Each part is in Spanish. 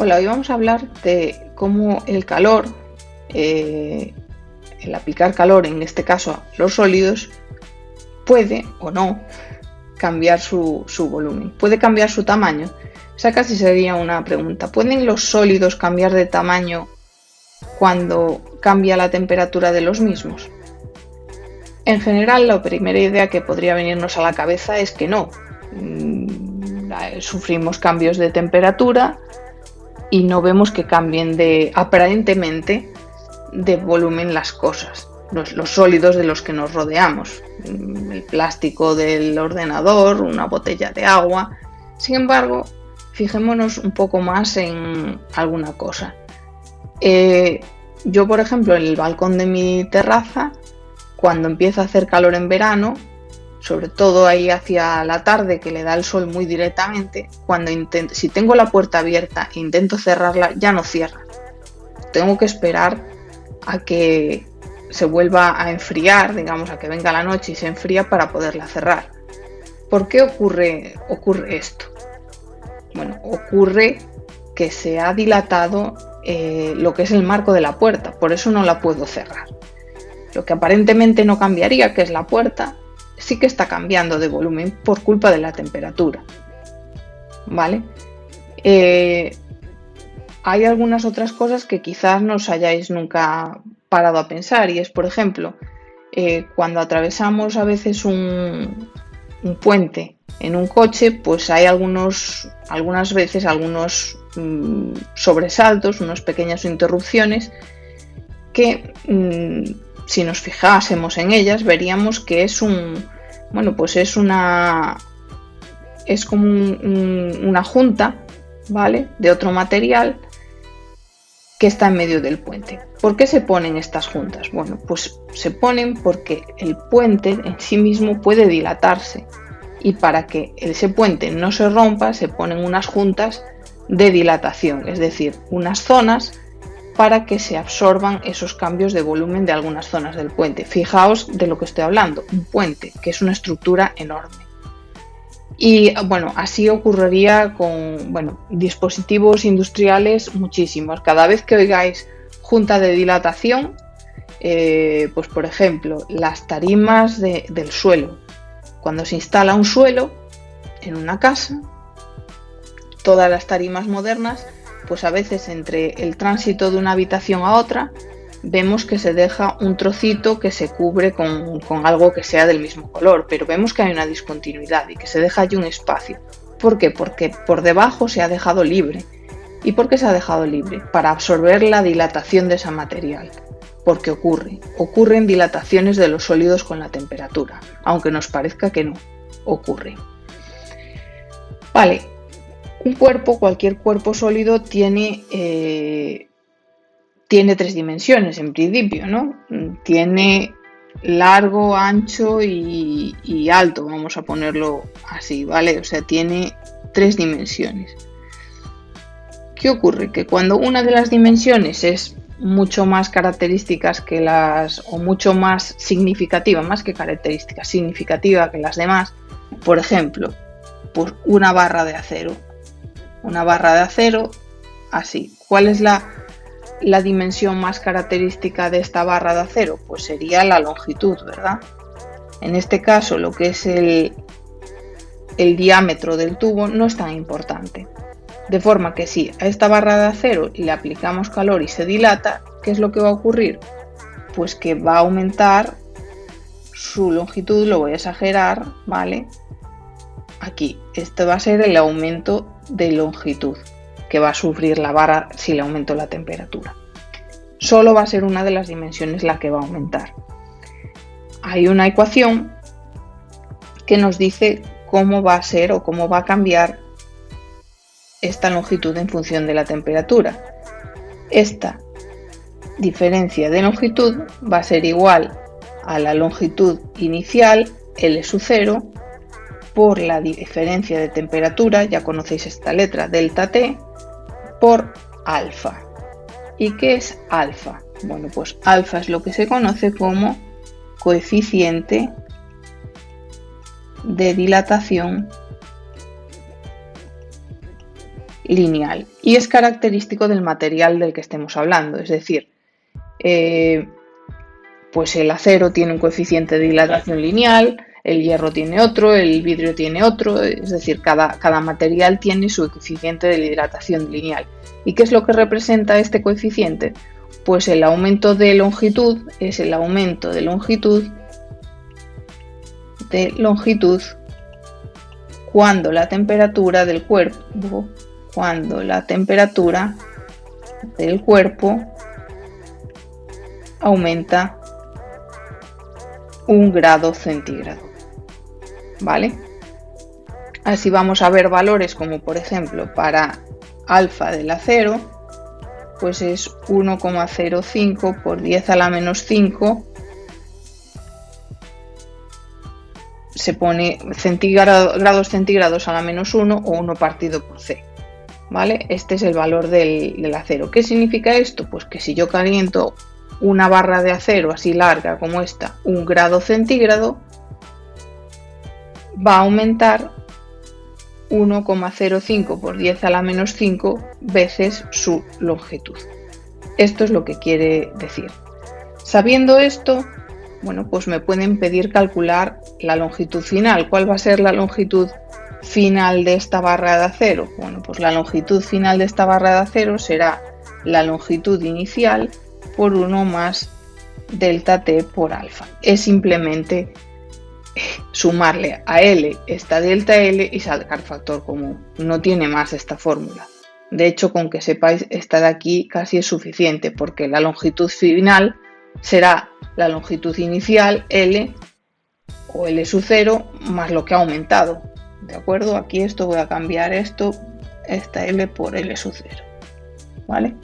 Hola, hoy vamos a hablar de cómo el calor, el aplicar calor, en este caso a los sólidos, puede o no cambiar su volumen. ¿Puede cambiar su tamaño? Esa casi sería una pregunta. ¿Pueden los sólidos cambiar de tamaño cuando cambia la temperatura de los mismos? En general, la primera idea que podría venirnos a la cabeza es que no. Sufrimos cambios de temperatura y no vemos que cambien aparentemente de volumen las cosas, los sólidos de los que nos rodeamos, el plástico del ordenador, una botella de agua. Sin embargo, fijémonos un poco más en alguna cosa. Yo, por ejemplo, en el balcón de mi terraza, cuando empieza a hacer calor en verano, sobre todo ahí hacia la tarde que le da el sol muy directamente, si tengo la puerta abierta e intento cerrarla, ya no cierra. Tengo que esperar a que se vuelva a enfriar, digamos, a que venga la noche y se enfría para poderla cerrar. ¿Por qué ocurre esto? Bueno, ocurre que se ha dilatado lo que es el marco de la puerta, por eso no la puedo cerrar. Lo que aparentemente no cambiaría, que es la puerta, sí que está cambiando de volumen por culpa de la temperatura, ¿vale? Hay algunas otras cosas que quizás no os hayáis nunca parado a pensar, y es, por ejemplo, cuando atravesamos a veces un puente en un coche, pues hay algunas veces algunos sobresaltos, unas pequeñas interrupciones que si nos fijásemos en ellas veríamos que es como una junta, ¿vale?, de otro material que está en medio del puente. ¿Por qué se ponen estas juntas? Bueno, pues se ponen porque el puente en sí mismo puede dilatarse, y para que ese puente no se rompa se ponen unas juntas de dilatación, es decir, unas zonas para que se absorban esos cambios de volumen de algunas zonas del puente. Fijaos de lo que estoy hablando, un puente, que es una estructura enorme. Y bueno, así ocurriría con dispositivos industriales muchísimos. Cada vez que oigáis junta de dilatación, pues por ejemplo, las tarimas del suelo. Cuando se instala un suelo en una casa, todas las tarimas modernas, pues a veces entre el tránsito de una habitación a otra vemos que se deja un trocito que se cubre con algo que sea del mismo color, pero vemos que hay una discontinuidad y que se deja allí un espacio. ¿Por qué? Porque por debajo se ha dejado libre. ¿Y por qué se ha dejado libre? Para absorber la dilatación de ese material. Porque ocurren dilataciones de los sólidos con la temperatura, aunque nos parezca que no, ocurre. Vale. Cualquier cuerpo sólido tiene 3 dimensiones en principio, ¿no? Tiene largo, ancho y alto, vamos a ponerlo así, ¿vale? O sea, tiene 3 dimensiones. ¿Qué ocurre? Que cuando una de las dimensiones es mucho más características o mucho más significativa, más que característica, significativa que las demás, por ejemplo, pues una barra de acero. Una barra de acero, así. ¿Cuál es la dimensión más característica de esta barra de acero? Pues sería la longitud, ¿verdad? En este caso, lo que es el diámetro del tubo no es tan importante. De forma que si a esta barra de acero le aplicamos calor y se dilata, ¿qué es lo que va a ocurrir? Pues que va a aumentar su longitud, lo voy a exagerar, ¿vale? Aquí, este va a ser el aumento de longitud que va a sufrir la barra si le aumento la temperatura. Solo va a ser una de las dimensiones la que va a aumentar. Hay una ecuación que nos dice cómo va a ser o cómo va a cambiar esta longitud en función de la temperatura. Esta diferencia de longitud va a ser igual a la longitud inicial, L sub 0, por la diferencia de temperatura, ya conocéis esta letra, delta T, por alfa. ¿Y qué es alfa? Bueno, pues alfa es lo que se conoce como coeficiente de dilatación lineal y es característico del material del que estemos hablando, es decir, pues el acero tiene un coeficiente de dilatación lineal, el hierro tiene otro, el vidrio tiene otro, es decir, cada material tiene su coeficiente de dilatación lineal. ¿Y qué es lo que representa este coeficiente? Pues el aumento de longitud es el aumento de longitud cuando la temperatura del cuerpo, aumenta 1 grado centígrado, ¿vale? Así vamos a ver valores como por ejemplo para alfa del acero, pues es 1,05 por 10 a la menos 5, se pone grados centígrados a la menos 1 o 1 partido por C, ¿vale? Este es el valor del acero. ¿Qué significa esto? Pues que si yo caliento una barra de acero así larga como esta, 1 grado centígrado, va a aumentar 1,05 por 10 a la menos 5 veces su longitud. Esto es lo que quiere decir. Sabiendo esto, bueno, pues me pueden pedir calcular la longitud final. ¿Cuál va a ser la longitud final de esta barra de acero? Bueno, pues la longitud final de esta barra de acero será la longitud inicial por 1 más delta T por alfa. Es simplemente sumarle a L esta delta L y sacar factor común. No tiene más esta fórmula. De hecho, con que sepáis esta de aquí casi es suficiente, porque la longitud final será la longitud inicial L o L sub 0 más lo que ha aumentado. ¿De acuerdo? Aquí esto voy a cambiar esta L por L sub 0. ¿Vale?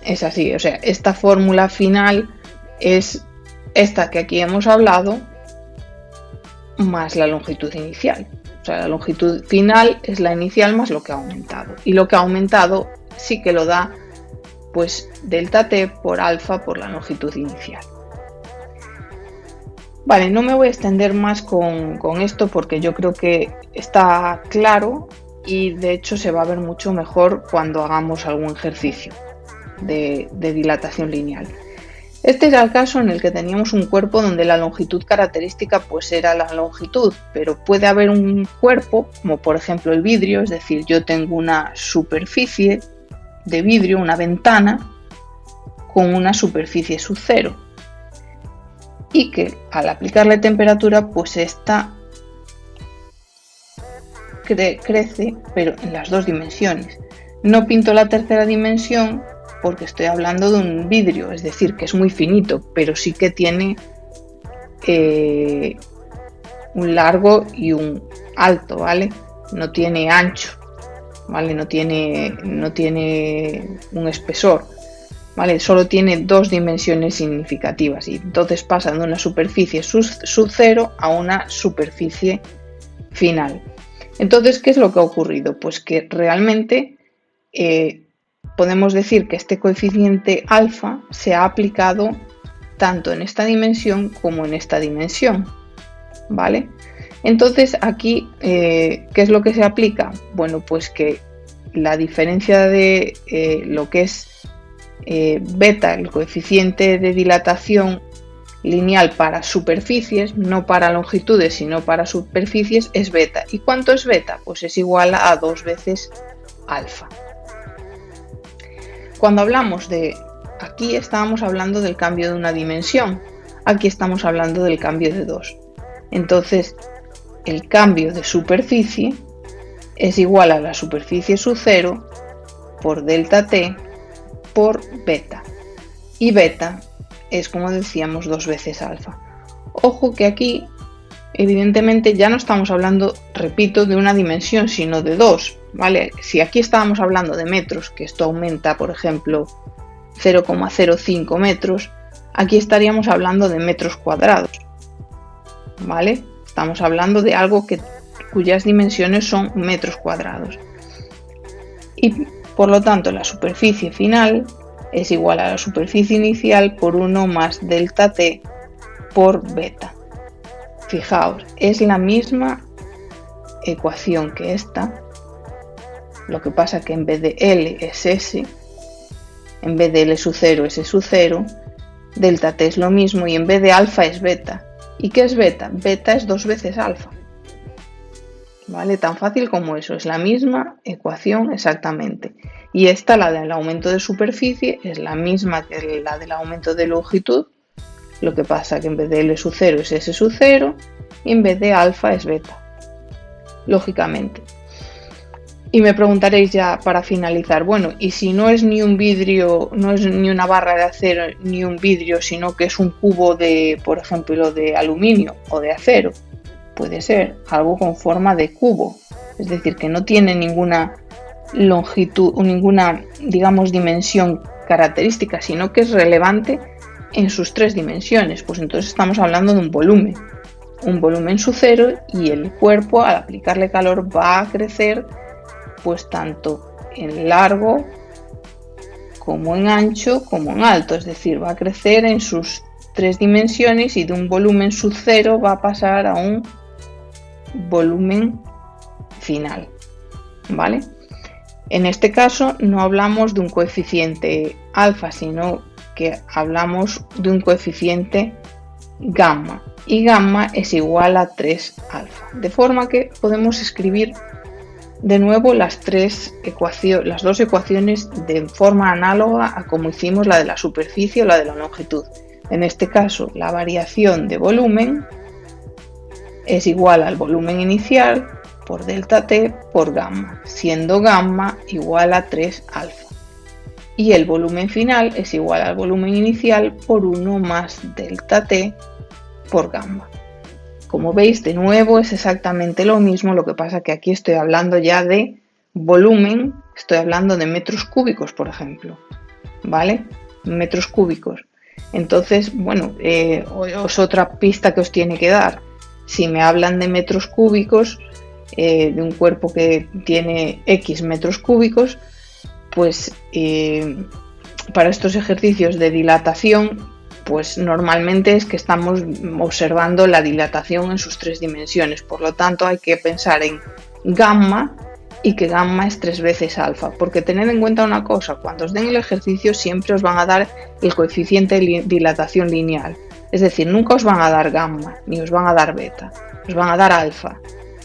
Es así, o sea, esta fórmula final es esta que aquí hemos hablado más la longitud inicial. O sea, la longitud final es la inicial más lo que ha aumentado. Y lo que ha aumentado sí que lo da pues delta T por alfa por la longitud inicial. Vale, no me voy a extender más con esto porque yo creo que está claro y de hecho se va a ver mucho mejor cuando hagamos algún ejercicio de dilatación lineal. Este era el caso en el que teníamos un cuerpo donde la longitud característica pues era la longitud, pero puede haber un cuerpo, como por ejemplo el vidrio, es decir, yo tengo una superficie de vidrio, una ventana, con una superficie sub 0 y que al aplicarle temperatura pues esta crece, pero en las dos dimensiones. No pinto la tercera dimensión porque estoy hablando de un vidrio, es decir, que es muy finito, pero sí que tiene un largo y un alto, ¿vale? No tiene ancho, ¿vale? No tiene un espesor, ¿vale? Solo tiene dos dimensiones significativas y entonces pasa de una superficie sub 0 a una superficie final. Entonces, ¿qué es lo que ha ocurrido? Pues que realmente podemos decir que este coeficiente alfa se ha aplicado tanto en esta dimensión como en esta dimensión, ¿vale? Entonces aquí, ¿qué es lo que se aplica? Bueno, pues que la diferencia de lo que es beta, el coeficiente de dilatación lineal para superficies, no para longitudes, sino para superficies, es beta. ¿Y cuánto es beta? Pues es igual a 2 veces alfa. Cuando hablamos de aquí estábamos hablando del cambio de una dimensión, aquí estamos hablando del cambio de dos. Entonces, el cambio de superficie es igual a la superficie sub 0 por delta T por beta. Y beta es, como decíamos, 2 veces alfa. Ojo que aquí, evidentemente, ya no estamos hablando, repito, de una dimensión, sino de dos, ¿vale? Si aquí estábamos hablando de metros, que esto aumenta, por ejemplo, 0,05 metros, aquí estaríamos hablando de metros cuadrados, ¿vale? Estamos hablando de algo cuyas dimensiones son metros cuadrados. Y por lo tanto, la superficie final es igual a la superficie inicial por 1 más delta T por beta. Fijaos, es la misma ecuación que esta, Lo que pasa que en vez de L es S, en vez de L sub 0 es S sub 0, delta t es lo mismo y en vez de alfa es beta. ¿Y qué es beta? Beta es 2 veces alfa. ¿Vale? Tan fácil como eso, es la misma ecuación exactamente. Y esta, la del aumento de superficie, es la misma que la del aumento de longitud. Lo que pasa que en vez de L sub 0 es S sub 0 y en vez de alfa es beta, lógicamente. Y me preguntaréis ya para finalizar, bueno, ¿y si no es ni un vidrio, no es ni una barra de acero ni un vidrio, sino que es un cubo de, por ejemplo, de aluminio o de acero? Puede ser algo con forma de cubo, es decir, que no tiene ninguna longitud o ninguna, digamos, dimensión característica, sino que es relevante en sus 3 dimensiones. Pues entonces estamos hablando de un volumen sub 0 y el cuerpo al aplicarle calor va a crecer pues tanto en largo como en ancho como en alto, es decir, va a crecer en sus 3 dimensiones y de un volumen sub 0 va a pasar a un volumen final, ¿vale? En este caso no hablamos de un coeficiente alfa, sino que hablamos de un coeficiente gamma, y gamma es igual a 3 alfa, de forma que podemos escribir de nuevo las dos ecuaciones de forma análoga a como hicimos la de la superficie o la de la longitud. En este caso, la variación de volumen es igual al volumen inicial por delta t por gamma, siendo gamma igual a 3 alfa. Y el volumen final es igual al volumen inicial por 1 más delta t por gamma. Como veis, de nuevo es exactamente lo mismo, lo que pasa que aquí estoy hablando ya de volumen, estoy hablando de metros cúbicos, por ejemplo, ¿vale? Metros cúbicos. Entonces, bueno, es otra pista que os tiene que dar. Si me hablan de metros cúbicos, de un cuerpo que tiene X metros cúbicos, pues para estos ejercicios de dilatación, pues normalmente es que estamos observando la dilatación en sus 3 dimensiones. Por lo tanto, hay que pensar en gamma y que gamma es 3 veces alfa. Porque tened en cuenta una cosa, cuando os den el ejercicio siempre os van a dar el coeficiente de dilatación lineal. Es decir, nunca os van a dar gamma ni os van a dar beta, os van a dar alfa.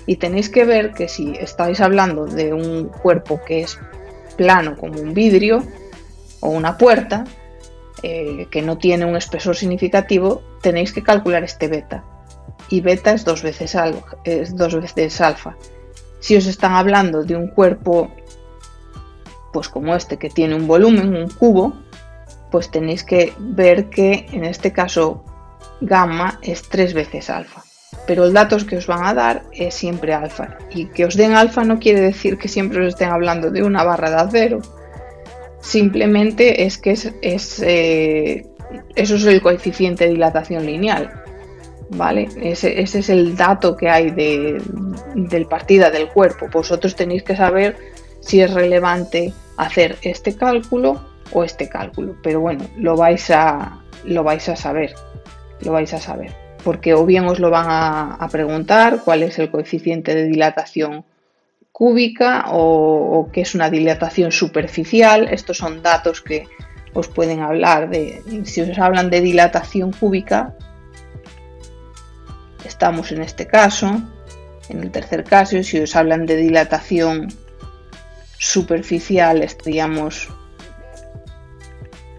Y tenéis que ver que si estáis hablando de un cuerpo que es plano como un vidrio o una puerta, que no tiene un espesor significativo, tenéis que calcular este beta. Y beta es 2 veces alfa. Si os están hablando de un cuerpo pues como este, que tiene un volumen, un cubo, pues tenéis que ver que en este caso gamma es 3 veces alfa. Pero el dato que os van a dar es siempre alfa. Y que os den alfa no quiere decir que siempre os estén hablando de una barra de acero. Simplemente es que eso es el coeficiente de dilatación lineal, ¿vale? Ese es el dato que hay del partida del cuerpo. Vosotros tenéis que saber si es relevante hacer este cálculo o este cálculo, pero bueno, lo vais a saber, porque o bien os lo van a preguntar cuál es el coeficiente de dilatación cúbica o qué es una dilatación superficial. Estos son datos que os pueden hablar de. Si os hablan de dilatación cúbica, estamos en este caso, en el tercer caso. Si os hablan de dilatación superficial, estaríamos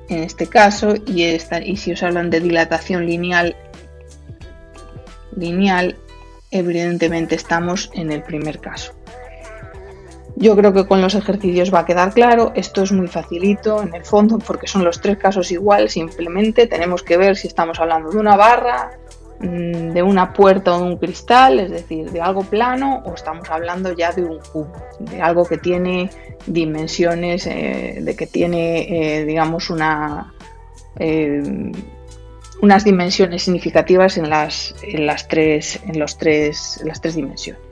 en este caso, y si os hablan de dilatación lineal, evidentemente estamos en el primer caso. Yo creo que con los ejercicios va a quedar claro. Esto es muy facilito en el fondo porque son los 3 casos igual. Simplemente tenemos que ver si estamos hablando de una barra, de una puerta o de un cristal, es decir, de algo plano, o estamos hablando ya de un cubo, de algo que tiene dimensiones, de que tiene, digamos, unas dimensiones significativas en las tres dimensiones.